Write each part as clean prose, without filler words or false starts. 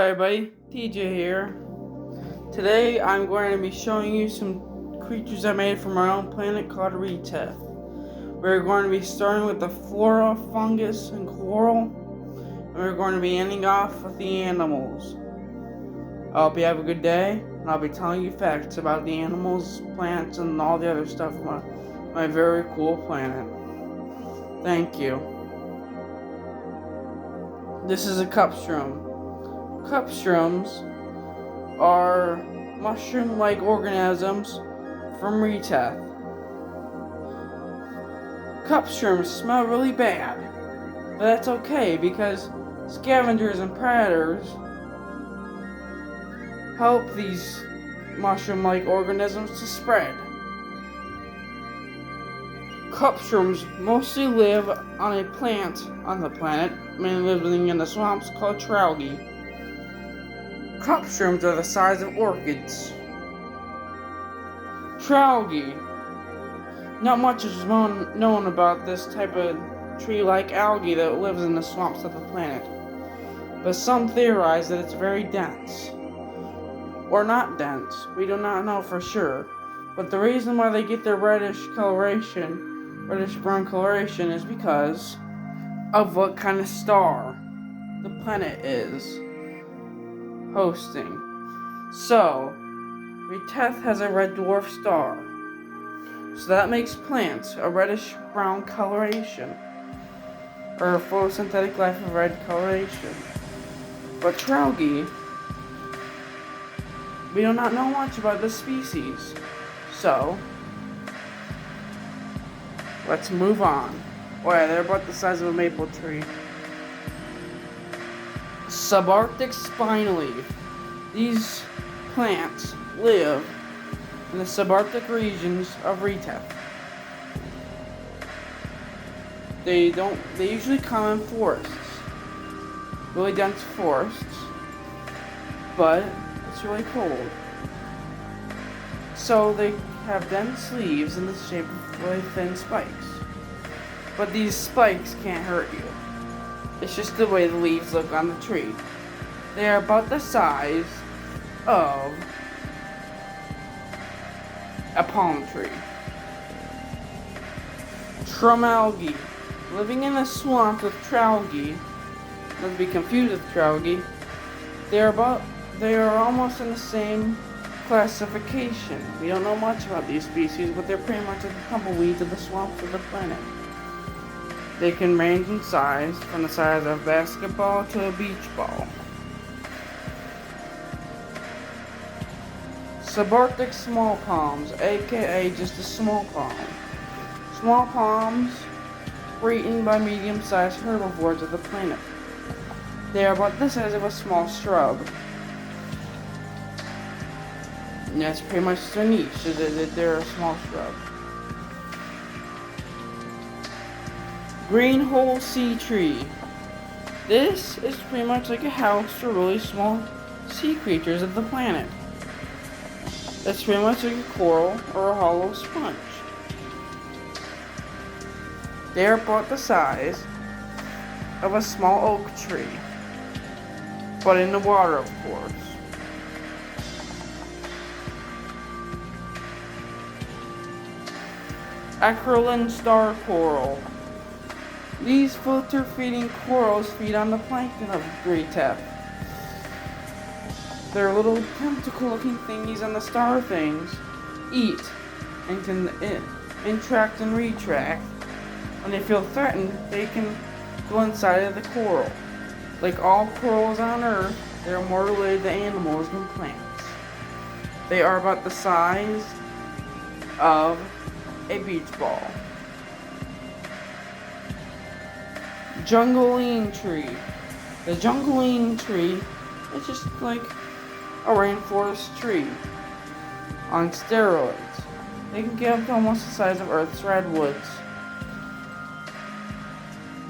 Hi everybody, TJ here. Today I'm going to be showing you some creatures I made from our own planet called Reteth. We're going to be starting with the flora, fungus, and coral, and we're going to be ending off with the animals. I hope you have a good day, and I'll be telling you facts about the animals, plants, and all the other stuff on my very cool planet. Thank you. This is a cup shroom. Cup shrooms are mushroom-like organisms from Reteth. Cup shrooms smell really bad, but that's okay because scavengers and predators help these mushroom-like organisms to spread. Cup shrooms mostly live on a plant on the planet, mainly living in the swamps called tralgi. Cup shrooms are the size of orchids. Tralgi. Not much is known about this type of tree-like algae that lives in the swamps of the planet, but some theorize that it's very dense. Or not dense, we do not know for sure, but the reason why they get their reddish-brown coloration is because of what kind of star the planet is hosting. So, Reteth has a red dwarf star. So that makes plants a reddish-brown coloration, or a photosynthetic life of red coloration. But tralgi, we do not know much about this species. So, let's move on. Oh yeah, they're about the size of a maple tree. Subarctic spine leaf. These plants live in the subarctic regions of Reteth. They usually come in forests, really dense forests, but it's really cold. So they have dense leaves in the shape of really thin spikes. But these spikes can't hurt you. It's just the way the leaves look on the tree. They are about the size of a palm tree. Trumalgi. Living in the swamp with tralgi, not to be confused with tralgi, they are almost in the same classification. We don't know much about these species, but they're pretty much like the tumbleweeds of the swamps of the planet. They can range in size from the size of a basketball to a beach ball. Subarctic small palms, aka just a small palm. Small palms were eaten by medium-sized herbivores of the planet. They are about the size of a small shrub. And that's pretty much their niche, is that they're a small shrub. Greenhole sea tree. This is pretty much like a house for really small sea creatures of the planet. It's pretty much like a coral or a hollow sponge. They are about the size of a small oak tree, but in the water, of course. Acrolean star coral. These filter-feeding corals feed on the plankton of Reteth. Their little tentacle-looking thingies on the star things eat and can interact and retract. When they feel threatened, they can go inside of the coral. Like all corals on Earth, they are more related to animals than plants. They are about the size of a beach ball. Jungleline tree. The jungleline tree is just like a rainforest tree on steroids. They can get up to almost the size of Earth's redwoods.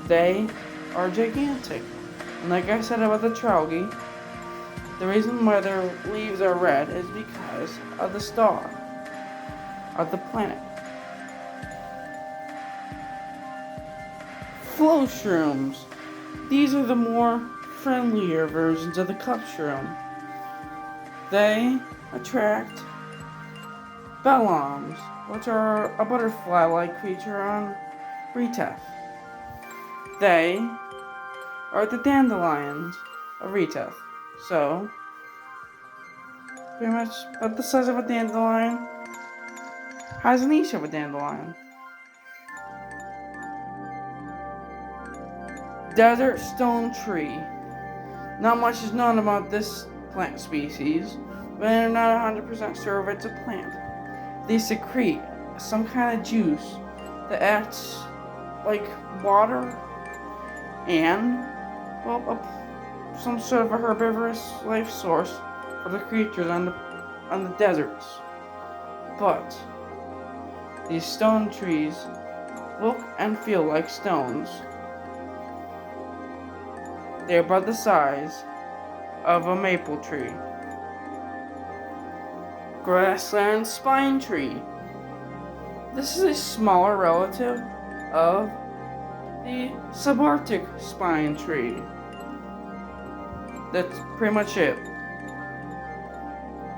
They are gigantic. And like I said about the tralgi, the reason why their leaves are red is because of the star of the planet. Flow shrooms. These are the more friendlier versions of the cup shroom. They attract bellums, which are a butterfly-like creature on Reteth. They are the dandelions of Reteth. So, pretty much about the size of a dandelion, has an niche of a dandelion. Desert stone tree. Not much is known about this plant species, but they're not 100% sure if it's a plant. They secrete some kind of juice that acts like water and, well, some sort of a herbivorous life source for the creatures on the deserts. But these stone trees look and feel like stones. They are about the size of a maple tree. Grassland spine tree. This is a smaller relative of the subarctic spine tree. That's pretty much it.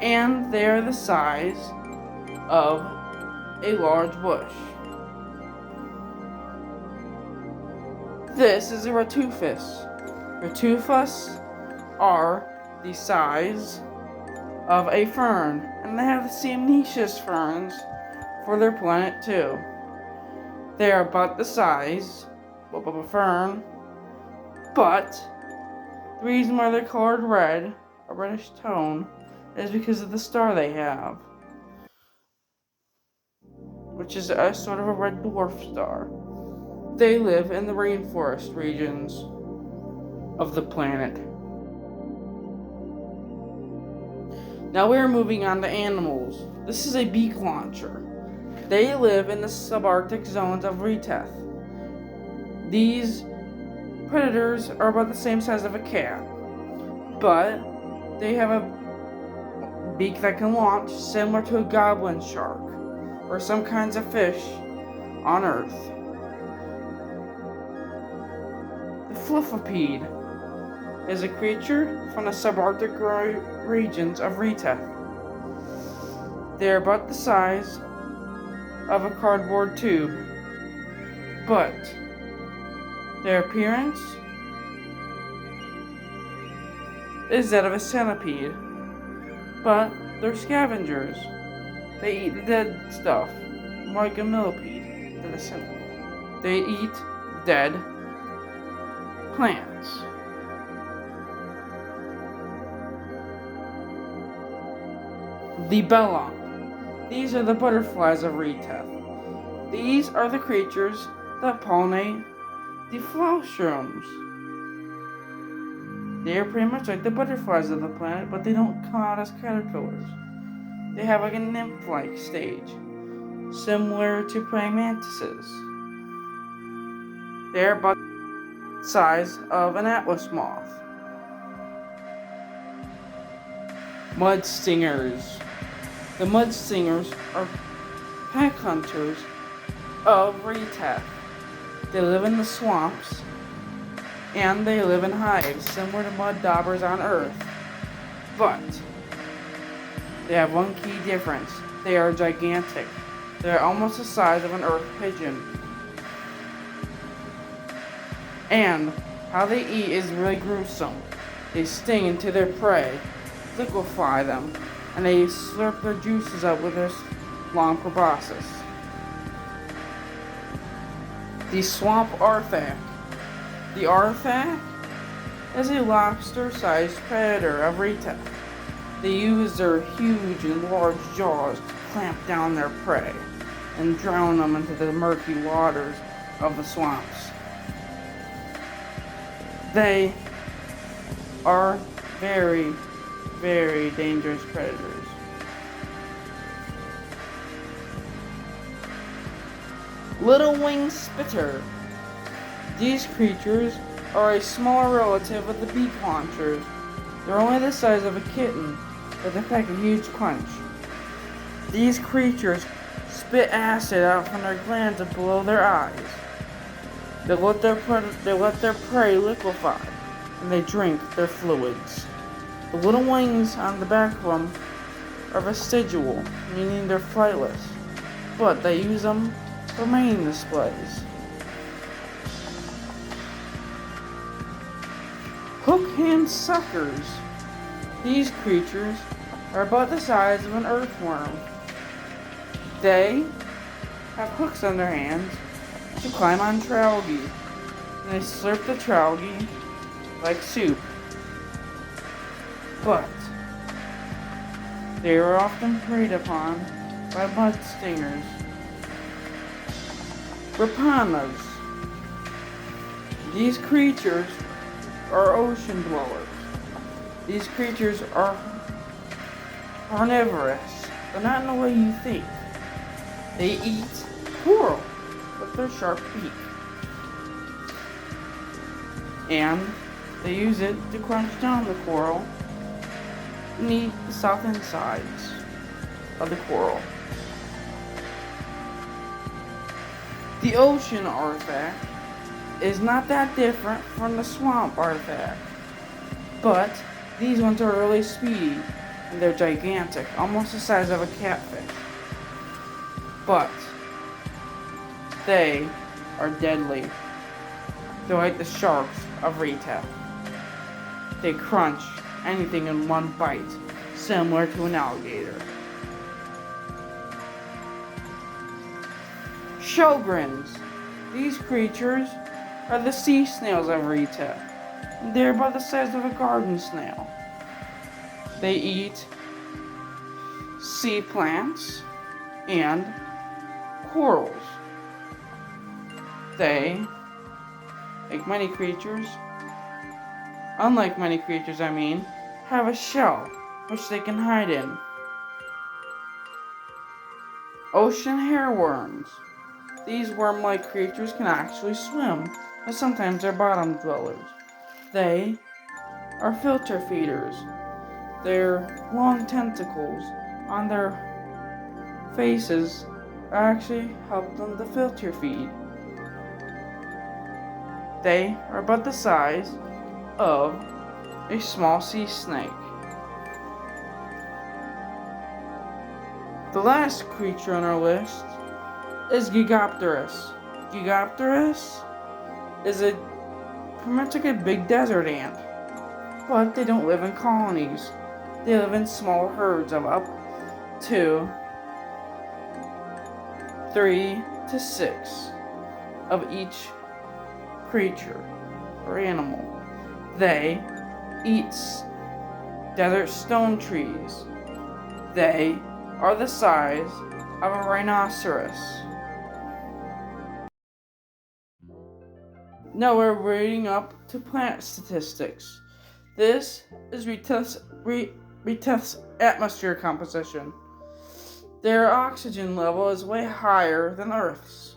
And they are the size of a large bush. This is a Retethus. Retethus are the size of a fern, and they have the same niche as ferns for their planet too. They are about the size of a fern, but the reason why they're colored red, a reddish tone, is because of the star they have, which is a sort of a red dwarf star. They live in the rainforest regions of the planet. Now we are moving on to animals. This is a beak launcher. They live in the subarctic zones of Reteth. These predators are about the same size of a cat, but they have a beak that can launch similar to a goblin shark or some kinds of fish on Earth. The fluffipede is a creature from the subarctic regions of Reteth. They are about the size of a cardboard tube, but their appearance is that of a centipede, but they're scavengers. They eat the dead stuff, like a millipede than a centipede. They eat dead plants. The bellum. These are the butterflies of Reteth. These are the creatures that pollinate the flower shrooms. They are pretty much like the butterflies of the planet, but they don't come out as caterpillars. They have like a nymph-like stage, similar to praying mantises. They are about the size of an atlas moth. Mud stingers. The mud stingers are pack hunters of Reteth. They live in the swamps, and they live in hives, similar to mud daubers on Earth. But they have one key difference. They are gigantic. They are almost the size of an earth pigeon. And how they eat is really gruesome. They sting into their prey, liquefy them, and they slurp their juices up with their long proboscis. The swamp arthak. The arthak is a lobster-sized predator of Reteth. They use their huge and large jaws to clamp down their prey and drown them into the murky waters of the swamps. They are very, very dangerous predators. Little winged spitter. These creatures are a smaller relative of the beak launchers. They're only the size of a kitten, but they pack a huge punch. These creatures spit acid out from their glands below their eyes. They let their prey liquefy, and they drink their fluids. The little wings on the back of them are vestigial, meaning they're flightless, but they use them for mating displays. Hook-hand suckers. These creatures are about the size of an earthworm. They have hooks on their hands to climb on tralgi, and they slurp the tralgi like soup. But they are often preyed upon by mud stingers. Rapanas. These creatures are ocean dwellers. These creatures are carnivorous, but not in the way you think. They eat coral with their sharp beak, and they use it to crunch down the coral and eat the soft insides of the coral. The ocean artifact is not that different from the swamp artifact, but these ones are really speedy and they're gigantic, almost the size of a catfish. But they are deadly. They're like the sharks of Reteth. They crunch anything in one bite, similar to an alligator. Sjogrens. These creatures are the sea snails of Reteth. They're about the size of a garden snail. They eat sea plants and corals. They, unlike many creatures, have a shell which they can hide in. Ocean hairworms. These worm-like creatures can actually swim, but sometimes they're bottom dwellers. They are filter feeders. Their long tentacles on their faces actually help them to filter feed. They are about the size of a small sea snake. The last creature on our list is Gigapterus. Gigapterus is pretty much like a big desert ant, but they don't live in colonies. They live in small herds of up to 3 to 6 of each creature or animal. They eat desert stone trees. They are the size of a rhinoceros. Now we're reading up to plant statistics. This is Reteth's atmosphere composition. Their oxygen level is way higher than Earth's.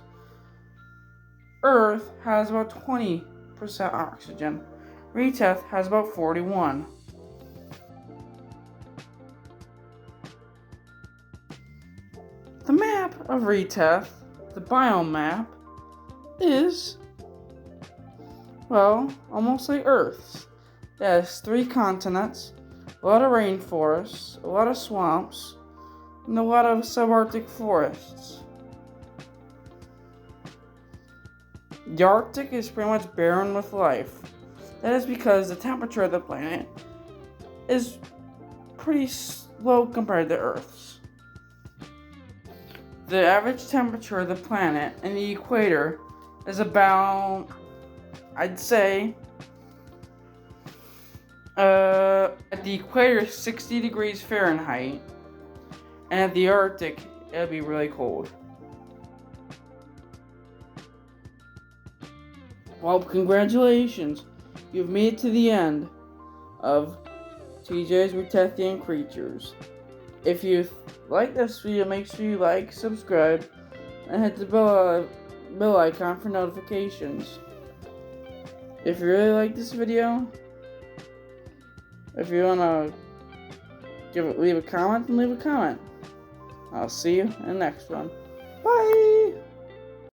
Earth has about 20% oxygen. Reteth has about 41%. The map of Reteth, the biome map, is, well, almost like Earth's. It has 3 continents, a lot of rainforests, a lot of swamps, and a lot of subarctic forests. The Arctic is pretty much barren with life. That is because the temperature of the planet is pretty low compared to Earth's. The average temperature of the planet and the equator is about, I'd say, at the equator 60 degrees Fahrenheit, and at the Arctic it'll be really cold. Well, congratulations, you've made it to the end of TJ's Retethian Creatures. If you like this video, make sure you like, subscribe, and hit the bell icon for notifications. If you really like this video, if you want to leave a comment, then leave a comment. I'll see you in the next one. Bye!